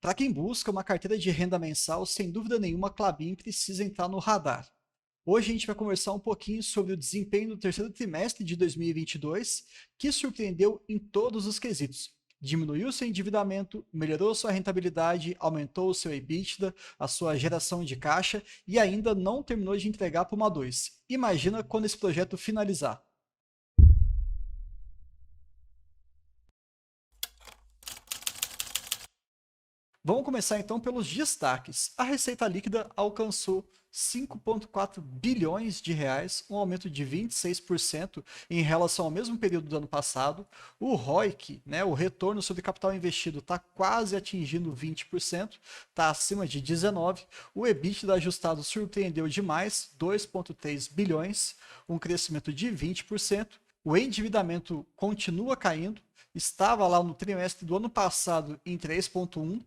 Para quem busca uma carteira de renda mensal, sem dúvida nenhuma, a Klabin precisa entrar no radar. Hoje a gente vai conversar um pouquinho sobre o desempenho do terceiro trimestre de 2022, que surpreendeu em todos os quesitos. Diminuiu seu endividamento, melhorou sua rentabilidade, aumentou o seu EBITDA, a sua geração de caixa e ainda não terminou de entregar para uma 2. Imagina quando esse projeto finalizar. Vamos começar então pelos destaques. A receita líquida alcançou 5,4 bilhões de reais, um aumento de 26% em relação ao mesmo período do ano passado. O ROIC, né, o retorno sobre capital investido, está quase atingindo 20%, está acima de 19%. O EBITDA ajustado surpreendeu demais, 2,3 bilhões, um crescimento de 20%. O endividamento continua caindo, estava lá no trimestre do ano passado em 3,1,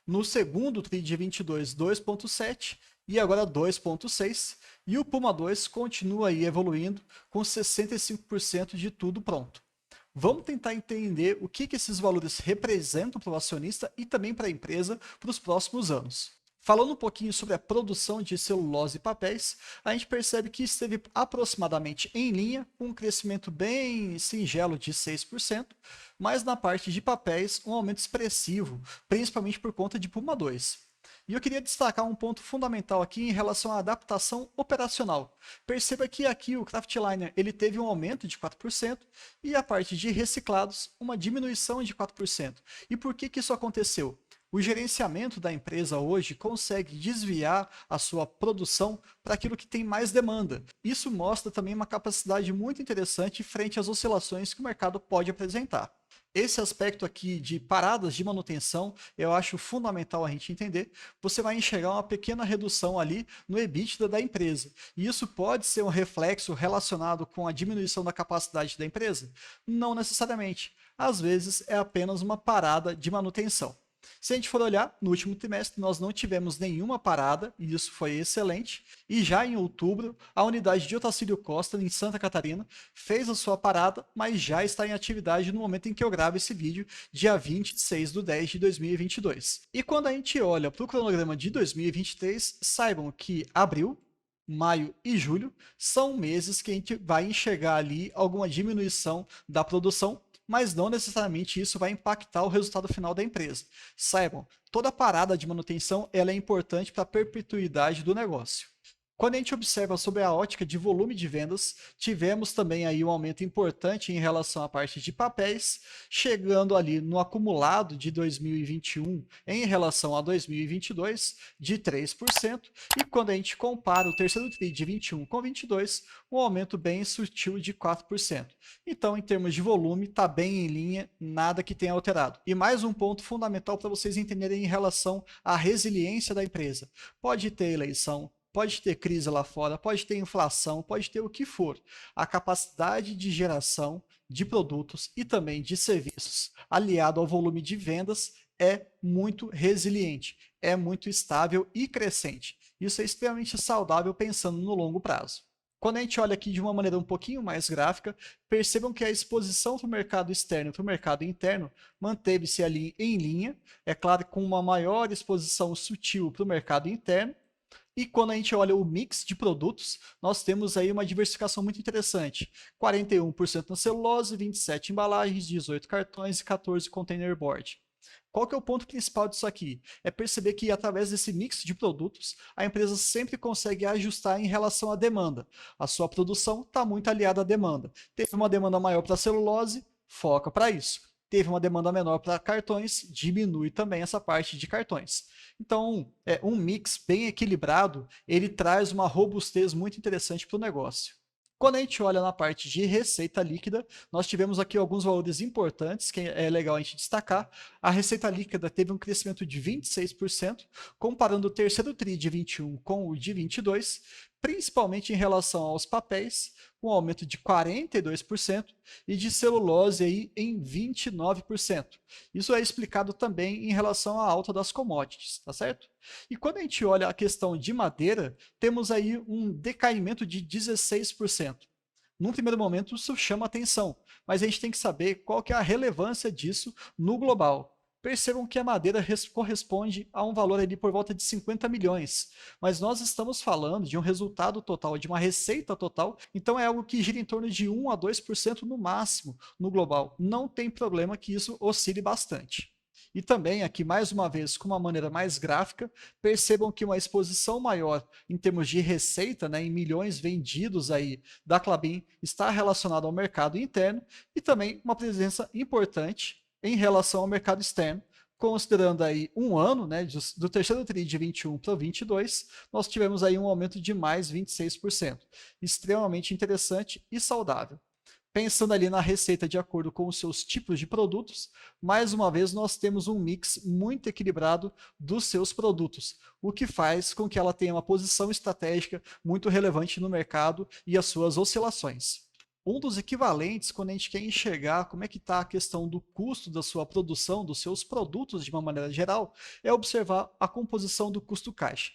no segundo TRI de 22, 2,7 e agora 2,6. E o Puma 2 continua aí evoluindo com 65% de tudo pronto. Vamos tentar entender o que esses valores representam para o acionista e também para a empresa para os próximos anos. Falando um pouquinho sobre a produção de celulose e papéis, a gente percebe que esteve aproximadamente em linha, com um crescimento bem singelo de 6%, mas na parte de papéis um aumento expressivo, principalmente por conta de Puma 2. E eu queria destacar um ponto fundamental aqui em relação à adaptação operacional. Perceba que aqui o Kraftliner ele teve um aumento de 4% e a parte de reciclados uma diminuição de 4%. E por que isso aconteceu? O gerenciamento da empresa hoje consegue desviar a sua produção para aquilo que tem mais demanda. Isso mostra também uma capacidade muito interessante frente às oscilações que o mercado pode apresentar. Esse aspecto aqui de paradas de manutenção, eu acho fundamental a gente entender. Você vai enxergar uma pequena redução ali no EBITDA da empresa. E isso pode ser um reflexo relacionado com a diminuição da capacidade da empresa? Não necessariamente. Às vezes é apenas uma parada de manutenção. Se a gente for olhar, no último trimestre nós não tivemos nenhuma parada, e isso foi excelente. E já em outubro, a unidade de Otacílio Costa, em Santa Catarina, fez a sua parada, mas já está em atividade no momento em que eu gravo esse vídeo, dia 26/10 de 2022. E quando a gente olha para o cronograma de 2023, saibam que abril, maio e julho são meses que a gente vai enxergar ali alguma diminuição da produção, mas não necessariamente isso vai impactar o resultado final da empresa. Saibam, toda parada de manutenção ela é importante para a perpetuidade do negócio. Quando a gente observa sobre a ótica de volume de vendas, tivemos também aí um aumento importante em relação à parte de papéis, chegando ali no acumulado de 2021 em relação a 2022 de 3%, e quando a gente compara o terceiro TRI de 21 com 22, um aumento bem sutil de 4%. Então, em termos de volume, está bem em linha, nada que tenha alterado. E mais um ponto fundamental para vocês entenderem em relação à resiliência da empresa. Pode ter eleição, pode ter crise lá fora, pode ter inflação, pode ter o que for. A capacidade de geração de produtos e também de serviços, aliado ao volume de vendas, é muito resiliente, é muito estável e crescente. Isso é extremamente saudável pensando no longo prazo. Quando a gente olha aqui de uma maneira um pouquinho mais gráfica, percebam que a exposição para o mercado externo e para o mercado interno manteve-se ali em linha, é claro, com uma maior exposição sutil para o mercado interno. E quando a gente olha o mix de produtos, nós temos aí uma diversificação muito interessante. 41% na celulose, 27 embalagens, 18 cartões e 14 containerboard. Qual que é o ponto principal disso aqui? É perceber que através desse mix de produtos, a empresa sempre consegue ajustar em relação à demanda. A sua produção está muito aliada à demanda. Teve uma demanda maior para celulose, foca para isso. Teve uma demanda menor para cartões, diminui também essa parte de cartões. Então, um mix bem equilibrado, ele traz uma robustez muito interessante para o negócio. Quando a gente olha na parte de receita líquida, nós tivemos aqui alguns valores importantes que é legal a gente destacar. A receita líquida teve um crescimento de 26%, comparando o terceiro TRI de 21 com o de 22, principalmente em relação aos papéis, com um aumento de 42%, e de celulose aí em 29%. Isso é explicado também em relação à alta das commodities, tá certo? E quando a gente olha a questão de madeira, temos aí um decaimento de 16%. Num primeiro momento, isso chama atenção, mas a gente tem que saber qual que é a relevância disso no global. Percebam que a madeira corresponde a um valor ali por volta de 50 milhões, mas nós estamos falando de um resultado total, de uma receita total, então é algo que gira em torno de 1 a 2% no máximo no global. Não tem problema que isso oscile bastante. E também aqui, mais uma vez, com uma maneira mais gráfica, percebam que uma exposição maior em termos de receita, né, em milhões vendidos aí da Klabin, está relacionada ao mercado interno e também uma presença importante em relação ao mercado externo. Considerando aí um ano, né, do terceiro TRI de 21 para 22, nós tivemos aí um aumento de mais 26%, extremamente interessante e saudável. Pensando ali na receita de acordo com os seus tipos de produtos, mais uma vez nós temos um mix muito equilibrado dos seus produtos, o que faz com que ela tenha uma posição estratégica muito relevante no mercado e as suas oscilações. Um dos equivalentes, quando a gente quer enxergar como é que está a questão do custo da sua produção, dos seus produtos de uma maneira geral, é observar a composição do custo caixa.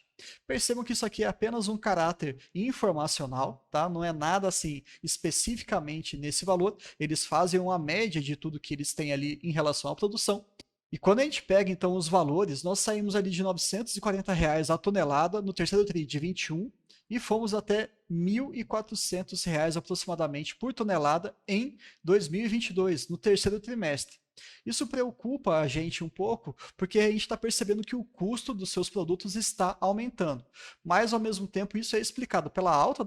Percebam que isso aqui é apenas um caráter informacional, tá? Não é nada assim especificamente nesse valor. Eles fazem uma média de tudo que eles têm ali em relação à produção. E quando a gente pega então os valores, nós saímos ali de R$ 940 a tonelada no terceiro TRI de 21 e fomos até R$ 1.400 aproximadamente por tonelada em 2022, no terceiro trimestre. Isso preocupa a gente um pouco, porque a gente está percebendo que o custo dos seus produtos está aumentando. Mas, ao mesmo tempo, isso é explicado pela alta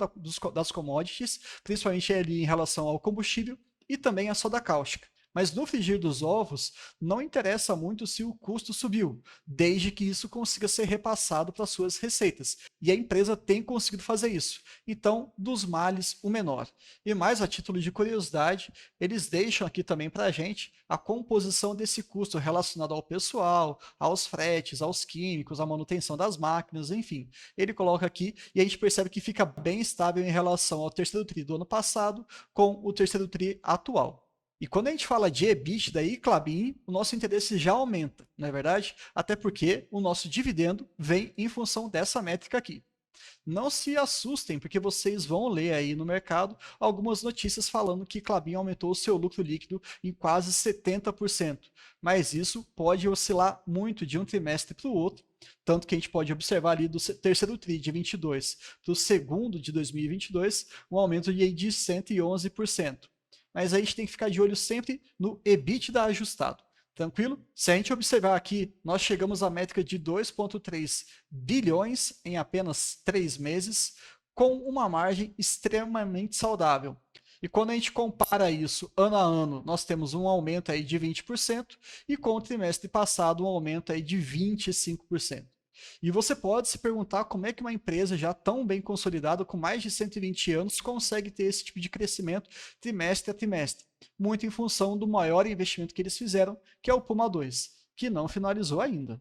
das commodities, principalmente ali em relação ao combustível e também a soda cáustica. Mas no frigir dos ovos, não interessa muito se o custo subiu, desde que isso consiga ser repassado para suas receitas. E a empresa tem conseguido fazer isso. Então, dos males, o menor. E mais a título de curiosidade, eles deixam aqui também para a gente a composição desse custo relacionado ao pessoal, aos fretes, aos químicos, à manutenção das máquinas, enfim. Ele coloca aqui e a gente percebe que fica bem estável em relação ao terceiro TRI do ano passado com o terceiro TRI atual. E quando a gente fala de EBITDA e Klabin, o nosso interesse já aumenta, não é verdade? Até porque o nosso dividendo vem em função dessa métrica aqui. Não se assustem, porque vocês vão ler aí no mercado algumas notícias falando que Klabin aumentou o seu lucro líquido em quase 70%. Mas isso pode oscilar muito de um trimestre para o outro, tanto que a gente pode observar ali do terceiro TRI de 22 para o segundo de 2022, um aumento de 111%. Mas a gente tem que ficar de olho sempre no EBITDA ajustado. Tranquilo? Se a gente observar aqui, nós chegamos à métrica de 2,3 bilhões em apenas 3 meses, com uma margem extremamente saudável. E quando a gente compara isso ano a ano, nós temos um aumento aí de 20%, e com o trimestre passado um aumento aí de 25%. E você pode se perguntar como é que uma empresa já tão bem consolidada, com mais de 120 anos, consegue ter esse tipo de crescimento trimestre a trimestre. Muito em função do maior investimento que eles fizeram, que é o Puma 2, que não finalizou ainda.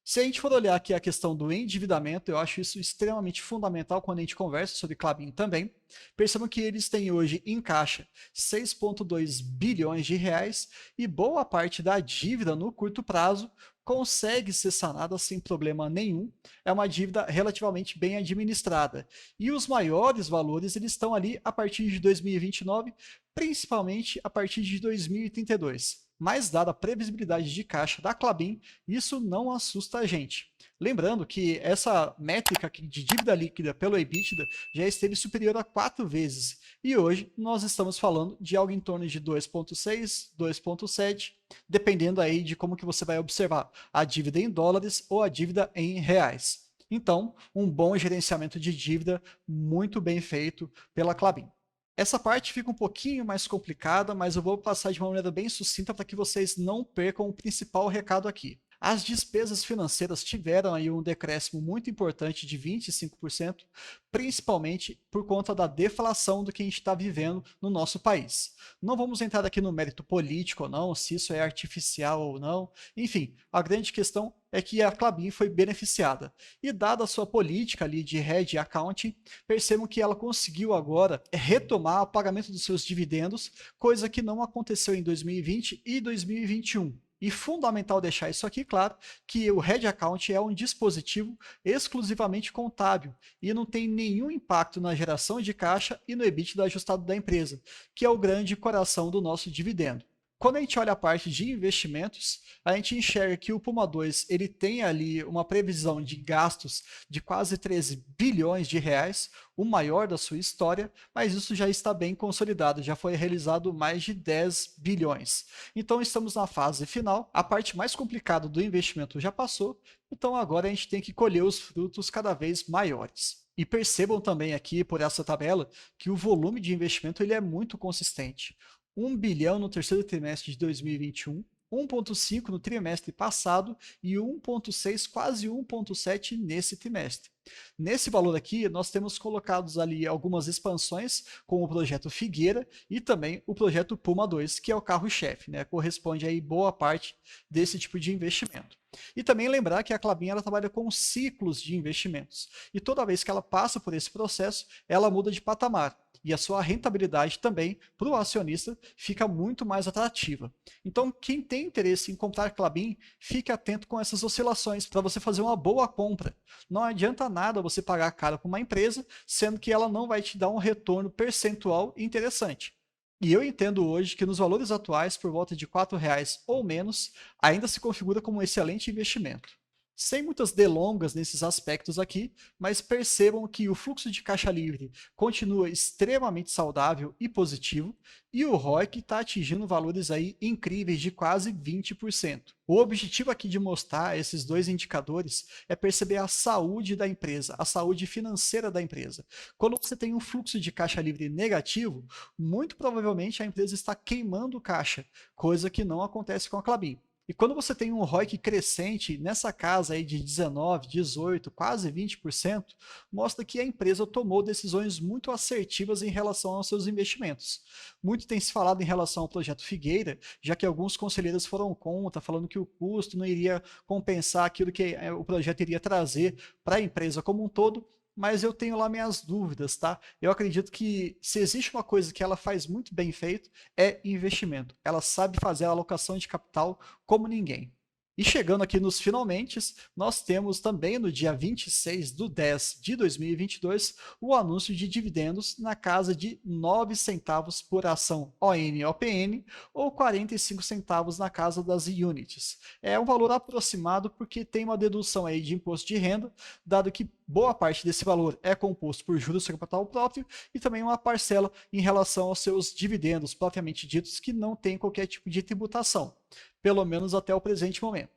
Se a gente for olhar aqui a questão do endividamento, eu acho isso extremamente fundamental quando a gente conversa sobre Klabin também. Percebam que eles têm hoje em caixa 6,2 bilhões de reais e boa parte da dívida no curto prazo consegue ser sanada sem problema nenhum. É uma dívida relativamente bem administrada. E os maiores valores eles estão ali a partir de 2029, principalmente a partir de 2032. Mas, dada a previsibilidade de caixa da Klabin, isso não assusta a gente. Lembrando que essa métrica de dívida líquida pelo EBITDA já esteve superior a 4 vezes, e hoje nós estamos falando de algo em torno de 2,6, 2,7, dependendo aí de como que você vai observar a dívida em dólares ou a dívida em reais. Então, um bom gerenciamento de dívida muito bem feito pela Klabin. Essa parte fica um pouquinho mais complicada, mas eu vou passar de uma maneira bem sucinta para que vocês não percam o principal recado aqui. As despesas financeiras tiveram aí um decréscimo muito importante de 25%, principalmente por conta da deflação do que a gente está vivendo no nosso país. Não vamos entrar aqui no mérito político ou não, se isso é artificial ou não. Enfim, a grande questão é que a Klabin foi beneficiada. E dada a sua política ali de hedge accounting, percebam que ela conseguiu agora retomar o pagamento dos seus dividendos, coisa que não aconteceu em 2020 e 2021. E fundamental deixar isso aqui claro, que o Hedge Account é um dispositivo exclusivamente contábil e não tem nenhum impacto na geração de caixa e no EBITDA ajustado da empresa, que é o grande coração do nosso dividendo. Quando a gente olha a parte de investimentos, a gente enxerga que o Puma 2 ele tem ali uma previsão de gastos de quase 13 bilhões de reais, o maior da sua história, mas isso já está bem consolidado, já foi realizado mais de 10 bilhões. Então estamos na fase final, a parte mais complicada do investimento já passou, então agora a gente tem que colher os frutos cada vez maiores. E percebam também aqui por essa tabela que o volume de investimento ele é muito consistente. 1 bilhão no terceiro trimestre de 2021, 1,5 no trimestre passado e 1,6, quase 1,7 nesse trimestre. Nesse valor aqui, nós temos colocados ali algumas expansões, como o projeto Figueira e também o projeto Puma 2, que é o carro-chefe, né? Corresponde aí boa parte desse tipo de investimento. E também lembrar que a Klabin ela trabalha com ciclos de investimentos. E toda vez que ela passa por esse processo, ela muda de patamar. E a sua rentabilidade também, para o acionista, fica muito mais atrativa. Então, quem tem interesse em comprar Klabin, fique atento com essas oscilações para você fazer uma boa compra. Não adianta nada você pagar caro para uma empresa, sendo que ela não vai te dar um retorno percentual interessante. E eu entendo hoje que nos valores atuais, por volta de R$ 4 ou menos, ainda se configura como um excelente investimento. Sem muitas delongas nesses aspectos aqui, mas percebam que o fluxo de caixa livre continua extremamente saudável e positivo, e o ROIC está atingindo valores aí incríveis de quase 20%. O objetivo aqui de mostrar esses dois indicadores é perceber a saúde da empresa, a saúde financeira da empresa. Quando você tem um fluxo de caixa livre negativo, muito provavelmente a empresa está queimando caixa, coisa que não acontece com a Klabin. E quando você tem um ROIC crescente nessa casa aí de 19, 18, quase 20%, mostra que a empresa tomou decisões muito assertivas em relação aos seus investimentos. Muito tem se falado em relação ao projeto Figueira, já que alguns conselheiros foram contra, falando que o custo não iria compensar aquilo que o projeto iria trazer para a empresa como um todo, mas eu tenho lá minhas dúvidas, tá? Eu acredito que se existe uma coisa que ela faz muito bem feito, é investimento. Ela sabe fazer a alocação de capital como ninguém. E chegando aqui nos finalmente, nós temos também no dia 26/10 de 2022 o anúncio de dividendos na casa de 9 centavos por ação ON/OPN ou 45 centavos na casa das units. É um valor aproximado porque tem uma dedução aí de imposto de renda, dado que boa parte desse valor é composto por juros sobre capital próprio e também uma parcela em relação aos seus dividendos propriamente ditos que não tem qualquer tipo de tributação, pelo menos até o presente momento.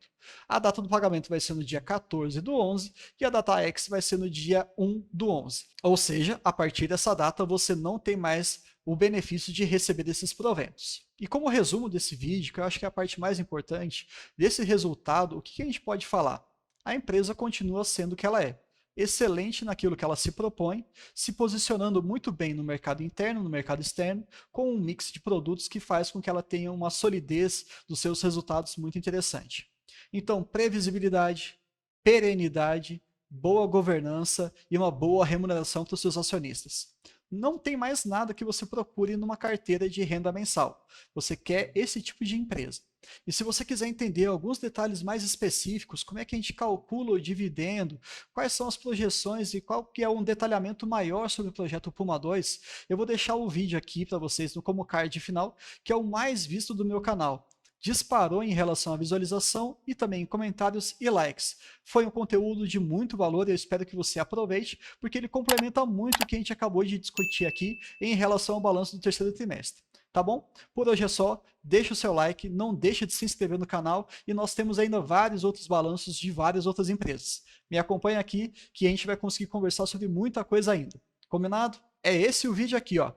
A data do pagamento vai ser no dia 14/11 e a data X vai ser no dia 1/11. Ou seja, a partir dessa data você não tem mais o benefício de receber desses proventos. E como resumo desse vídeo, que eu acho que é a parte mais importante, desse resultado, o que a gente pode falar? A empresa continua sendo o que ela é. Excelente naquilo que ela se propõe, se posicionando muito bem no mercado interno, no mercado externo, com um mix de produtos que faz com que ela tenha uma solidez dos seus resultados muito interessante. Então, previsibilidade, perenidade, boa governança e uma boa remuneração para os seus acionistas. Não tem mais nada que você procure numa carteira de renda mensal. Você quer esse tipo de empresa. E se você quiser entender alguns detalhes mais específicos, como é que a gente calcula o dividendo, quais são as projeções e qual que é um detalhamento maior sobre o projeto Puma 2, eu vou deixar o vídeo aqui para vocês no como card final, que é o mais visto do meu canal. Disparou em relação à visualização e também em comentários e likes. Foi um conteúdo de muito valor e eu espero que você aproveite, porque ele complementa muito o que a gente acabou de discutir aqui em relação ao balanço do terceiro trimestre. Tá bom? Por hoje é só, deixa o seu like, não deixa de se inscrever no canal e nós temos ainda vários outros balanços de várias outras empresas. Me acompanha aqui que a gente vai conseguir conversar sobre muita coisa ainda. Combinado? É esse o vídeo aqui, ó.